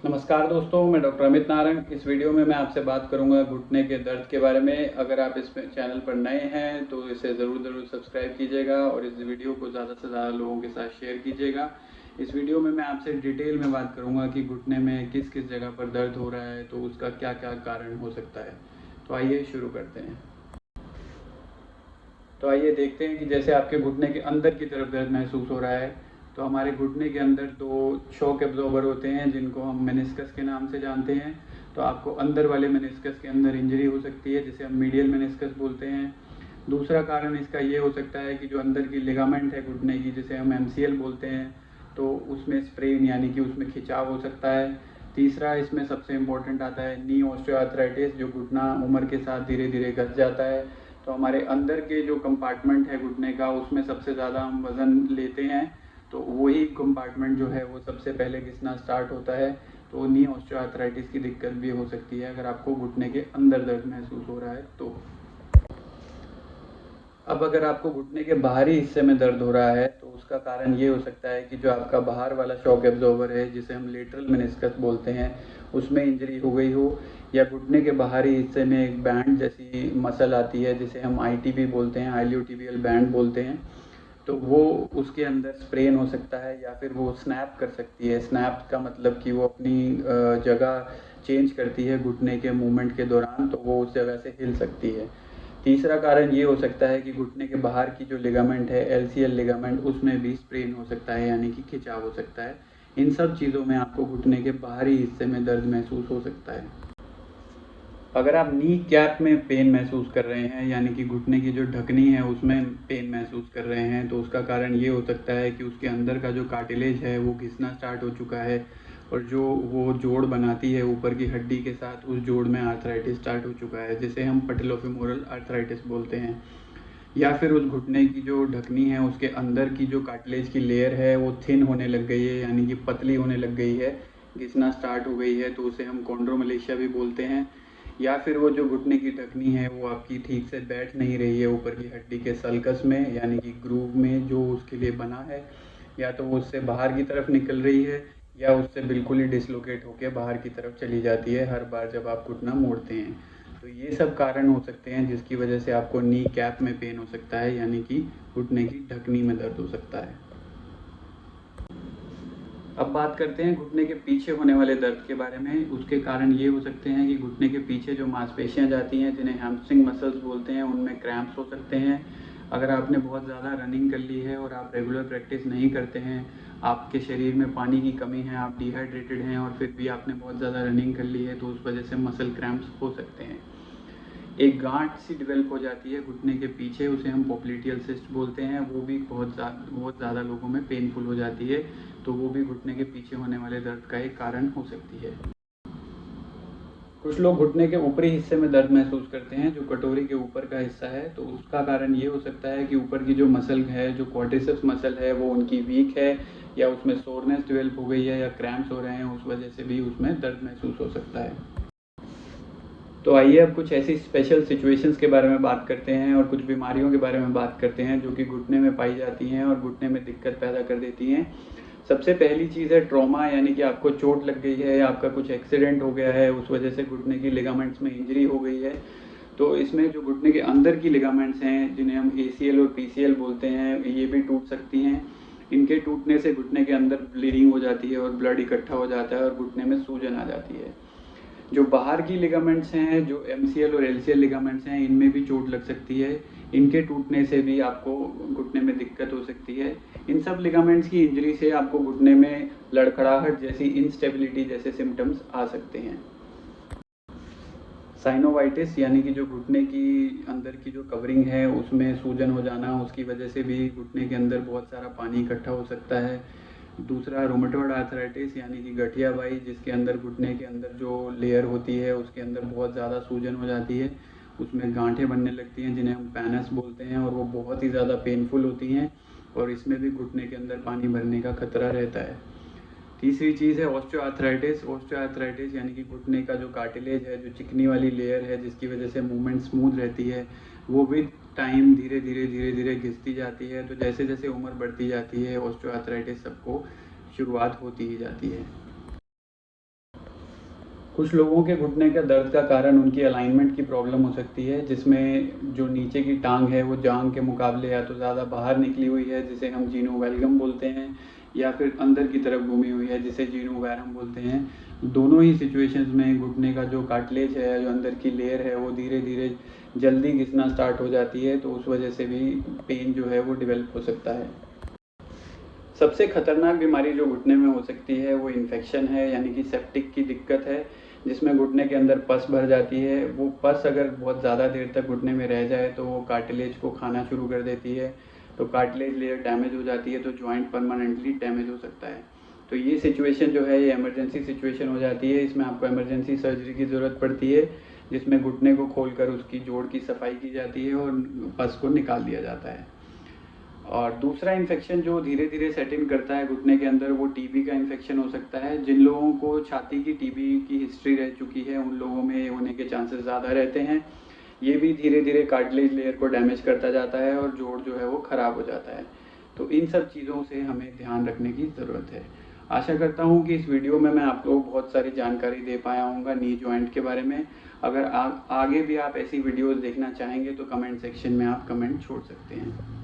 नमस्कार दोस्तों, मैं डॉक्टर अमित नारंग। इस वीडियो में मैं आपसे बात करूंगा घुटने के दर्द के बारे में। अगर आप इस चैनल पर नए हैं तो इसे ज़रूर सब्सक्राइब कीजिएगा और इस वीडियो को ज़्यादा से ज़्यादा लोगों के साथ शेयर कीजिएगा। इस वीडियो में मैं आपसे डिटेल में बात करूंगा कि घुटने में किस किस जगह पर दर्द हो रहा है, तो उसका क्या क्या कारण हो सकता है। तो आइए शुरू करते हैं। तो आइए देखते हैं कि जैसे आपके घुटने के अंदर की तरफ दर्द महसूस हो रहा है, तो हमारे घुटने के अंदर दो शॉक एब्जॉर्बर होते हैं जिनको हम मेनिस्कस के नाम से जानते हैं। तो आपको अंदर वाले मेनिस्कस के अंदर इंजरी हो सकती है, जिसे हम मीडियल मेनिस्कस बोलते हैं। दूसरा कारण इसका ये हो सकता है कि जो अंदर की लिगामेंट है घुटने की, जिसे हम एमसीएल बोलते हैं, तो उसमें स्प्रेन यानी कि उसमें खिंचाव हो सकता है। तीसरा इसमें सबसे इम्पोर्टेंट आता है नी ऑस्टियोआर्थराइटिस, जो घुटना उम्र के साथ धीरे धीरे घस जाता है। तो हमारे अंदर के जो कंपार्टमेंट है घुटने का, उसमें सबसे ज़्यादा हम वज़न लेते हैं, तो वही कंपार्टमेंट जो है वो सबसे पहले घिसना स्टार्ट होता है। तो नी ऑस्टियोआर्थराइटिस की दिक्कत भी हो सकती है अगर आपको घुटने के अंदर दर्द महसूस हो रहा है तो। अब अगर आपको घुटने के बाहरी हिस्से में दर्द हो रहा है तो उसका कारण ये हो सकता है कि जो आपका बाहर वाला शॉक एब्जॉर्बर है, जिसे हम लेटरल मेनिस्कस बोलते हैं, उसमें इंजरी हो गई हो, या घुटने के बाहरी हिस्से में एक बैंड जैसी मसल आती है जिसे हम आईटीबी बोलते हैं, आइलियोटिबियल बैंड बोलते हैं, तो वो उसके अंदर स्प्रेन हो सकता है, या फिर वो स्नैप कर सकती है। स्नैप का मतलब कि वो अपनी जगह चेंज करती है घुटने के मूवमेंट के दौरान, तो वो उस जगह से हिल सकती है। तीसरा कारण ये हो सकता है कि घुटने के बाहर की जो लिगामेंट है, एलसीएल लिगामेंट, उसमें भी स्प्रेन हो सकता है, यानी कि खिंचाव हो सकता है। इन सब चीज़ों में आपको घुटने के बाहरी हिस्से में दर्द महसूस हो सकता है। अगर आप नी कैप में पेन महसूस कर रहे हैं, यानी कि घुटने की जो ढकनी है उसमें पेन महसूस कर रहे हैं, तो उसका कारण ये हो सकता है कि उसके अंदर का जो कार्टिलेज है वो घिसना स्टार्ट हो चुका है, और जो वो जोड़ बनाती है ऊपर की हड्डी के साथ, उस जोड़ में आर्थराइटिस स्टार्ट हो चुका है, जिसे हम पैटेलोफेमोरल आर्थराइटिस बोलते हैं। या फिर उस घुटने की जो ढकनी है उसके अंदर की जो कार्टिलेज की लेयर है वो थिन होने लग गई है, यानी कि पतली होने लग गई है, घिसना स्टार्ट हो गई है, तो उसे हम कॉन्ड्रोमलेशिया भी बोलते हैं। या फिर वो जो घुटने की ढकनी है वो आपकी ठीक से बैठ नहीं रही है ऊपर की हड्डी के सल्कस में, यानी कि ग्रूव में जो उसके लिए बना है, या तो वो उससे बाहर की तरफ निकल रही है, या उससे बिल्कुल ही डिसलोकेट होकर बाहर की तरफ चली जाती है हर बार जब आप घुटना मोड़ते हैं। तो ये सब कारण हो सकते हैं जिसकी वजह से आपको नी कैप में पेन हो सकता है, यानी कि घुटने की ढकनी में दर्द हो सकता है। अब बात करते हैं घुटने के पीछे होने वाले दर्द के बारे में। उसके कारण ये हो सकते हैं कि घुटने के पीछे जो मांसपेशियां जाती हैं, जिन्हें हैमस्ट्रिंग मसल्स बोलते हैं, उनमें क्रैम्प्स हो सकते हैं। अगर आपने बहुत ज़्यादा रनिंग कर ली है और आप रेगुलर प्रैक्टिस नहीं करते हैं, आपके शरीर में पानी की कमी है, आप डिहाइड्रेटेड हैं, और फिर भी आपने बहुत ज़्यादा रनिंग कर ली है, तो उस वजह से मसल क्रैम्प्स हो सकते हैं। एक गांठ सी डेवलप हो जाती है घुटने के पीछे, उसे हम पॉप्लिटियल सिस्ट बोलते हैं, वो भी बहुत ज़्यादा लोगों में पेनफुल हो जाती है, तो वो भी घुटने के पीछे होने वाले दर्द का एक कारण हो सकती है। कुछ लोग घुटने के ऊपरी हिस्से में दर्द महसूस करते हैं, जो कटोरी के ऊपर का हिस्सा है, तो उसका कारण ये हो सकता है कि ऊपर की जो मसल है, जो क्वाड्रिसेप्स मसल है, वो उनकी वीक है, या उसमें सोरनेस डेवलप हो गई है, या क्रैम्प्स हो रहे हैं, उस वजह से भी उसमें दर्द महसूस हो सकता है। तो आइए अब कुछ ऐसी स्पेशल सिचुएशंस के बारे में बात करते हैं, और कुछ बीमारियों के बारे में बात करते हैं जो कि घुटने में पाई जाती हैं और घुटने में दिक्कत पैदा कर देती हैं। सबसे पहली चीज़ है ट्रॉमा, यानी कि आपको चोट लग गई है, या आपका कुछ एक्सीडेंट हो गया है, उस वजह से घुटने की लिगामेंट्स में इंजरी हो गई है। तो इसमें जो घुटने के अंदर की लिगामेंट्स हैं, जिन्हें हम एसीएल और पीसीएल बोलते हैं, ये भी टूट सकती हैं। इनके टूटने से घुटने के अंदर ब्लीडिंग हो जाती है और ब्लड इकट्ठा हो जाता है और घुटने में सूजन आ जाती है। जो बाहर की लिगामेंट्स हैं, जो एमसीएल और एलसीएल लिगामेंट्स हैं, इनमें भी चोट लग सकती है। इनके टूटने से भी आपको घुटने में दिक्कत हो सकती है। इन सब लिगामेंट्स की इंजरी से आपको घुटने में लड़खड़ाहट जैसी, इंस्टेबिलिटी जैसे सिम्टम्स आ सकते हैं। साइनोवाइटिस, यानी कि जो घुटने की अंदर की जो कवरिंग है उसमें सूजन हो जाना, उसकी वजह से भी घुटने के अंदर बहुत सारा पानी इकट्ठा हो सकता है। दूसरा रोमेटॉइड आर्थराइटिस, यानी कि गठियाबाई, जिसके अंदर घुटने के अंदर जो लेयर होती है उसके अंदर बहुत ज़्यादा सूजन हो जाती है, उसमें गांठें बनने लगती हैं, जिन्हें हम पैनस बोलते हैं, और वो बहुत ही ज़्यादा पेनफुल होती हैं, और इसमें भी घुटने के अंदर पानी भरने का खतरा रहता है। तीसरी चीज़ है ऑस्टियोआर्थराइटिस। ऑस्टियोआर्थराइटिस यानी कि घुटने का जो कार्टिलेज है, जो चिकनी वाली लेयर है, जिसकी वजह से मूवमेंट स्मूथ रहती है, वो विद टाइम धीरे धीरे घिसती जाती है। तो जैसे जैसे उम्र बढ़ती जाती है, ऑस्टियोआर्थराइटिस सबको शुरुआत होती ही जाती है। कुछ लोगों के घुटने का दर्द का कारण उनकी अलाइनमेंट की प्रॉब्लम हो सकती है, जिसमें जो नीचे की टांग है वो जांघ के मुकाबले या तो ज़्यादा बाहर निकली हुई है जिसे हम जीनोवैल्गम बोलते हैं, या फिर अंदर की तरफ घूमी हुई है जिसे जीनोवैरम बोलते हैं। दोनों ही सिचुएशंस में घुटने का जो कार्टिलेज है, जो अंदर की लेयर है, वो धीरे धीरे जल्दी घिसना स्टार्ट हो जाती है, तो उस वजह से भी पेन जो है वो डेवलप हो सकता है। सबसे खतरनाक बीमारी जो घुटने में हो सकती है वो इन्फेक्शन है, यानी कि सेप्टिक की दिक्कत है, जिसमें घुटने के अंदर पस भर जाती है। वो पस अगर बहुत ज़्यादा देर तक घुटने में रह जाए तो वो कार्टिलेज को खाना शुरू कर देती है, तो कार्टिलेज लेयर डैमेज हो जाती है, तो जॉइंट परमानेंटली डैमेज हो सकता है। तो ये सिचुएशन जो है ये इमरजेंसी सिचुएशन हो जाती है। इसमें आपको इमरजेंसी सर्जरी की ज़रूरत पड़ती है, जिसमें घुटने को खोलकर उसकी जोड़ की सफाई की जाती है और पस को निकाल दिया जाता है। और दूसरा इन्फेक्शन जो धीरे धीरे सेट इन करता है घुटने के अंदर, वो टीबी का इन्फेक्शन हो सकता है। जिन लोगों को छाती की टीबी की हिस्ट्री रह चुकी है उन लोगों में ये होने के चांसेस ज़्यादा रहते हैं। ये भी धीरे धीरे कार्टिलेज लेयर को डैमेज करता जाता है और जोड़ जो है वो ख़राब हो जाता है। तो इन सब चीज़ों से हमें ध्यान रखने की ज़रूरत है। आशा करता हूँ कि इस वीडियो में मैं आपको बहुत सारी जानकारी दे पाया हूँगा नी जॉइंट के बारे में। अगर आगे भी आप ऐसी वीडियोज़ देखना चाहेंगे तो कमेंट सेक्शन में आप कमेंट छोड़ सकते हैं।